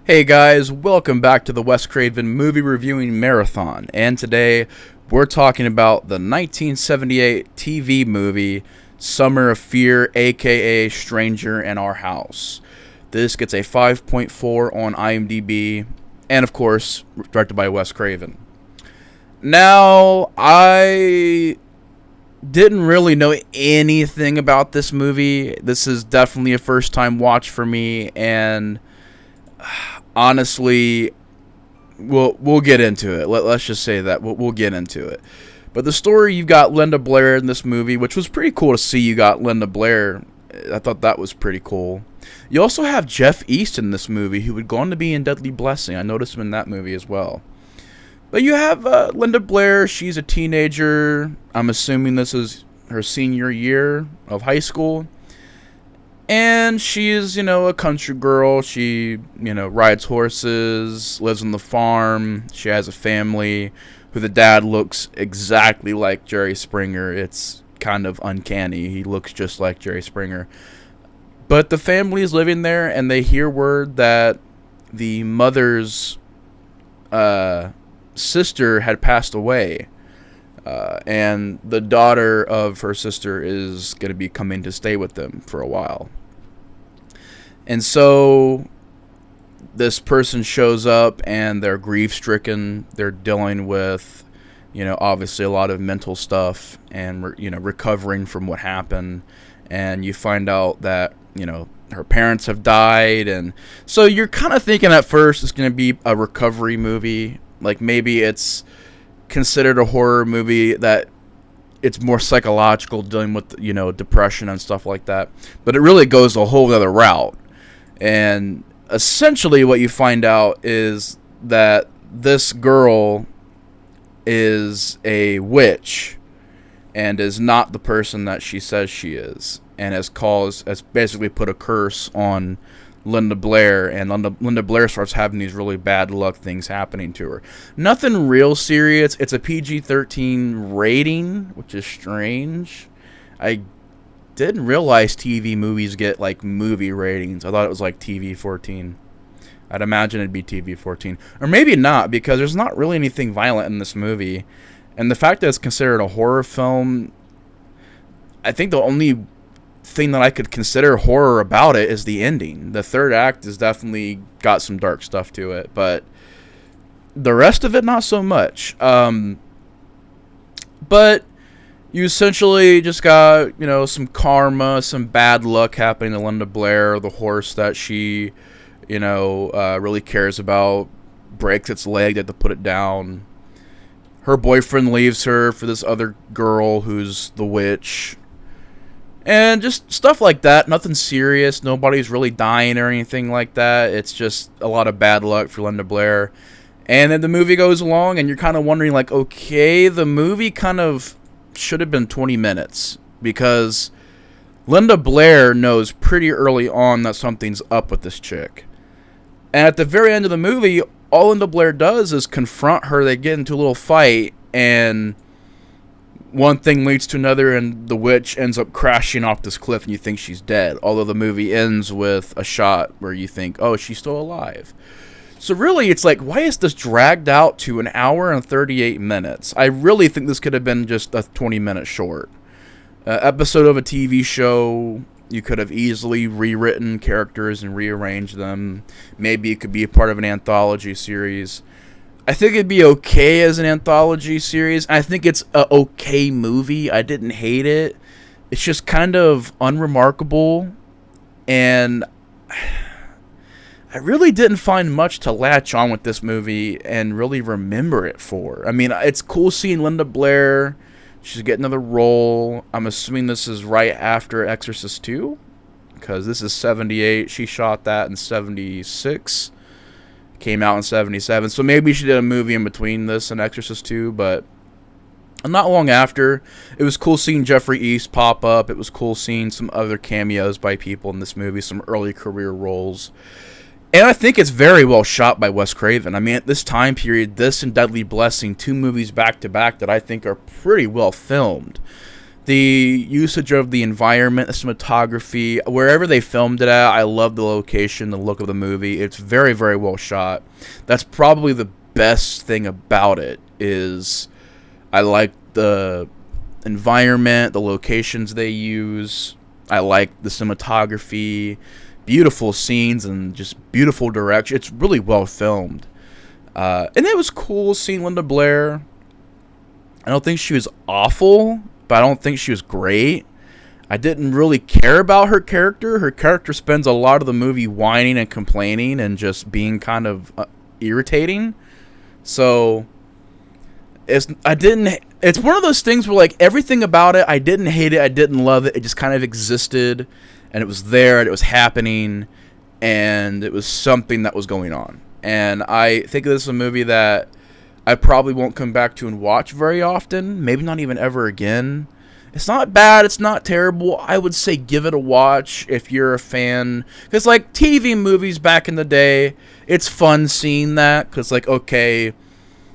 Hey guys, welcome back to the Wes Craven Movie Reviewing Marathon, and today we're talking about the 1978 TV movie Summer of Fear, aka Stranger in Our House. This gets a 5.4 on IMDb, and of course, directed by Wes Craven. Now, I didn't really know anything about this movie. This is definitely a first time watch for me, and honestly, we'll get into it. Let's just say that we'll get into it. But the story, you've got Linda Blair in this movie, which was pretty cool to see. You got Linda Blair. I thought that was pretty cool. You also have Jeff East in this movie, who would go on to be in Deadly Blessing. I noticed him in that movie as well. But you have Linda Blair. She's a teenager. I'm assuming this is her senior year of high school. And she is, a country girl. She, rides horses, lives on the farm. She has a family who the dad looks exactly like Jerry Springer. It's kind of uncanny. He looks just like Jerry Springer. But the family is living there, and they hear word that the mother's sister had passed away. And the daughter of her sister is going to be coming to stay with them for a while. And so this person shows up and they're grief-stricken. They're dealing with, obviously a lot of mental stuff and, recovering from what happened. And you find out that, her parents have died. And so you're kind of thinking at first it's going to be a recovery movie. Like maybe it's considered a horror movie that it's more psychological, dealing with, depression and stuff like that. But it really goes a whole other route. And essentially what you find out is that this girl is a witch and is not the person that she says she is, and has basically put a curse on Linda Blair, and Linda Blair starts having these really bad luck things happening to her. Nothing real serious. It's a PG-13 rating, which is strange. I didn't realize TV movies get movie ratings. I thought it was TV 14. I'd imagine it'd be TV 14, or maybe not, because there's not really anything violent in this movie. And the fact that it's considered a horror film, I think the only thing that I could consider horror about it is the ending. The third act has definitely got some dark stuff to it, but the rest of it not so much. But you essentially just got, some karma, some bad luck happening to Linda Blair. The horse that she, really cares about breaks its leg. They have to put it down. Her boyfriend leaves her for this other girl who's the witch. And just stuff like that. Nothing serious. Nobody's really dying or anything like that. It's just a lot of bad luck for Linda Blair. And then the movie goes along, and you're kind of wondering, okay, the movie kind of should have been 20 minutes, because Linda Blair knows pretty early on that something's up with this chick. And at the very end of the movie, all Linda Blair does is confront her. They get into a little fight, and one thing leads to another, and the witch ends up crashing off this cliff, and you think she's dead. Although the movie ends with a shot where you think, oh, she's still alive. So really, it's why is this dragged out to an hour and 38 minutes? I really think this could have been just a 20-minute short. Episode of a TV show. You could have easily rewritten characters and rearranged them. Maybe it could be a part of an anthology series. I think it'd be okay as an anthology series. I think it's a okay movie. I didn't hate it. It's just kind of unremarkable, and I really didn't find much to latch on with this movie and really remember it for. I mean, it's cool seeing Linda Blair. She's getting another role. I'm assuming this is right after Exorcist 2, because this is 78. She shot that in 76. Came out in 77. So maybe she did a movie in between this and Exorcist 2, but not long after. It was cool seeing Jeffrey East pop up. It was cool seeing some other cameos by people in this movie, some early career roles. And I think it's very well shot by Wes Craven. I mean, at this time period, this and Deadly Blessing, two movies back-to-back that I think are pretty well filmed. The usage of the environment, the cinematography, wherever they filmed it at, I love the location, the look of the movie. It's very, very well shot. That's probably the best thing about it, is I like the environment, the locations they use. I like the cinematography, beautiful scenes, and just beautiful direction. It's really well filmed. And it was cool seeing Linda Blair. I don't think she was awful, but I don't think she was great. I didn't really care about her character. Her character spends a lot of the movie whining and complaining and just being kind of irritating. So it's one of those things where, like, everything about it, I didn't hate it, I didn't love it. It just kind of existed, and it was there, and it was happening, and it was something that was going on. And I think this is a movie that I probably won't come back to and watch very often. Maybe not even ever again. It's not bad. It's not terrible. I would say give it a watch if you're a fan. Because, like, TV movies back in the day, it's fun seeing that. Because, like, okay,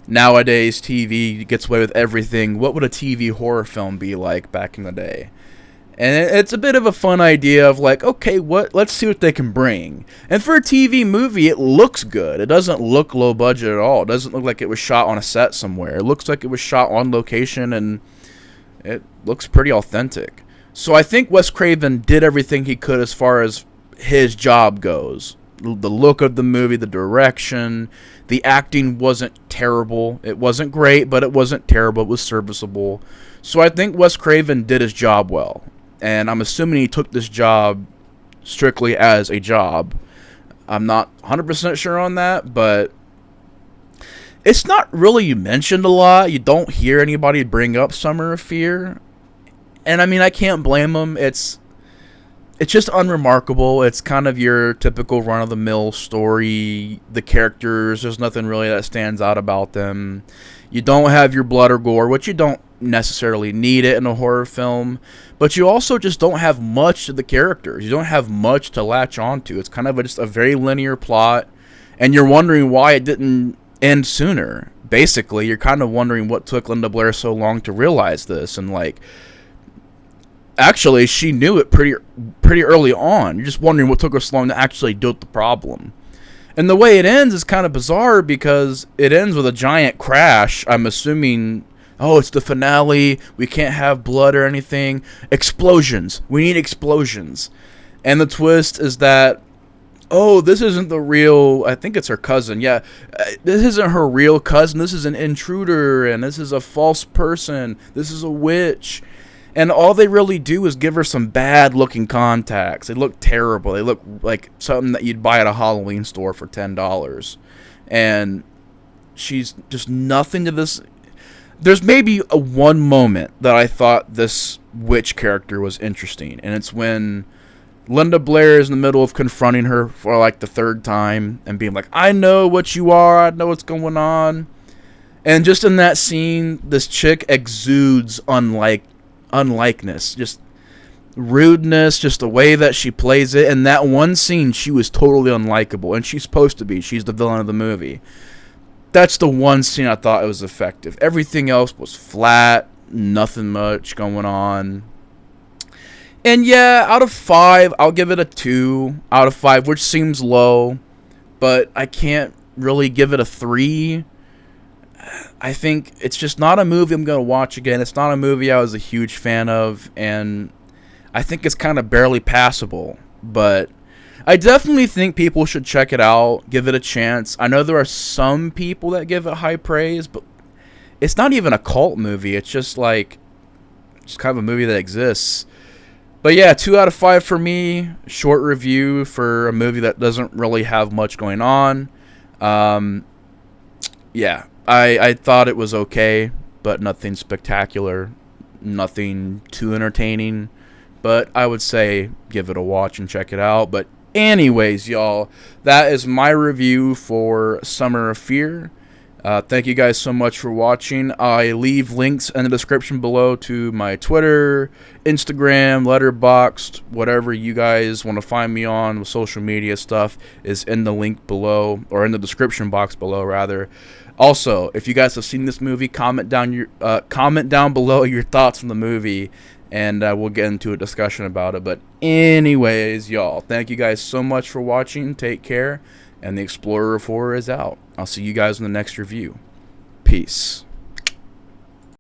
nowadays TV gets away with everything. What would a TV horror film be like back in the day? And it's a bit of a fun idea of, like, okay, let's see what they can bring. And for a TV movie, it looks good. It doesn't look low budget at all. It doesn't look like it was shot on a set somewhere. It looks like it was shot on location, and it looks pretty authentic. So I think Wes Craven did everything he could as far as his job goes. The look of the movie, the direction, the acting wasn't terrible. It wasn't great, but it wasn't terrible. It was serviceable. So I think Wes Craven did his job well. And I'm assuming he took this job strictly as a job. I'm not 100% sure on that, but it's not really mentioned a lot. You don't hear anybody bring up Summer of Fear. And I mean, I can't blame them. It's just unremarkable. It's kind of your typical run-of-the-mill story. The characters, there's nothing really that stands out about them. You don't have your blood or gore, which you don't necessarily need it in a horror film. But you also just don't have much to the characters. You don't have much to latch onto. It's kind of just a very linear plot. And you're wondering why it didn't end sooner. Basically, you're kind of wondering what took Linda Blair so long to realize this. And, like, actually, she knew it pretty early on. You're just wondering what took her so long to actually deal with the problem. And the way it ends is kind of bizarre because it ends with a giant crash. I'm assuming, oh, it's the finale. We can't have blood or anything. Explosions. We need explosions. And the twist is that, oh, this isn't the real, I think it's her cousin. Yeah, this isn't her real cousin. This is an intruder, and this is a false person. This is a witch. And all they really do is give her some bad-looking contacts. They look terrible. They look like something that you'd buy at a Halloween store for $10. And she's just nothing to this. There's maybe one moment that I thought this witch character was interesting. And it's when Linda Blair is in the middle of confronting her for, like, the third time. And being like, I know what you are. I know what's going on. And just in that scene, this chick exudes unlikeness, just rudeness, just the way that she plays it. And that one scene, she was totally unlikable, and she's supposed to be. She's the villain of the movie. That's the one scene I thought it was effective. Everything else was flat, nothing much going on. And yeah, out of 5, I'll give it a 2 out of 5, which seems low, but I can't really give it a 3. I think it's just not a movie I'm going to watch again. It's not a movie I was a huge fan of, and I think it's kind of barely passable. But I definitely think people should check it out, give it a chance. I know there are some people that give it high praise, but it's not even a cult movie. It's just like, just kind of a movie that exists. But yeah, 2 out of 5 for me. Short review for a movie that doesn't really have much going on. Yeah. I thought it was okay, but nothing spectacular, nothing too entertaining. But I would say give it a watch and check it out. But anyways, y'all, that is my review for Summer of Fear. Thank you guys so much for watching. I leave links in the description below to my Twitter, Instagram, Letterboxd, whatever you guys want to find me on. Social media stuff is in the link below, or in the description box below, rather. Also, if you guys have seen this movie, comment down below your thoughts on the movie, and we'll get into a discussion about it. But anyways, y'all, thank you guys so much for watching. Take care, and the Explorer of Horror is out. I'll see you guys in the next review. Peace.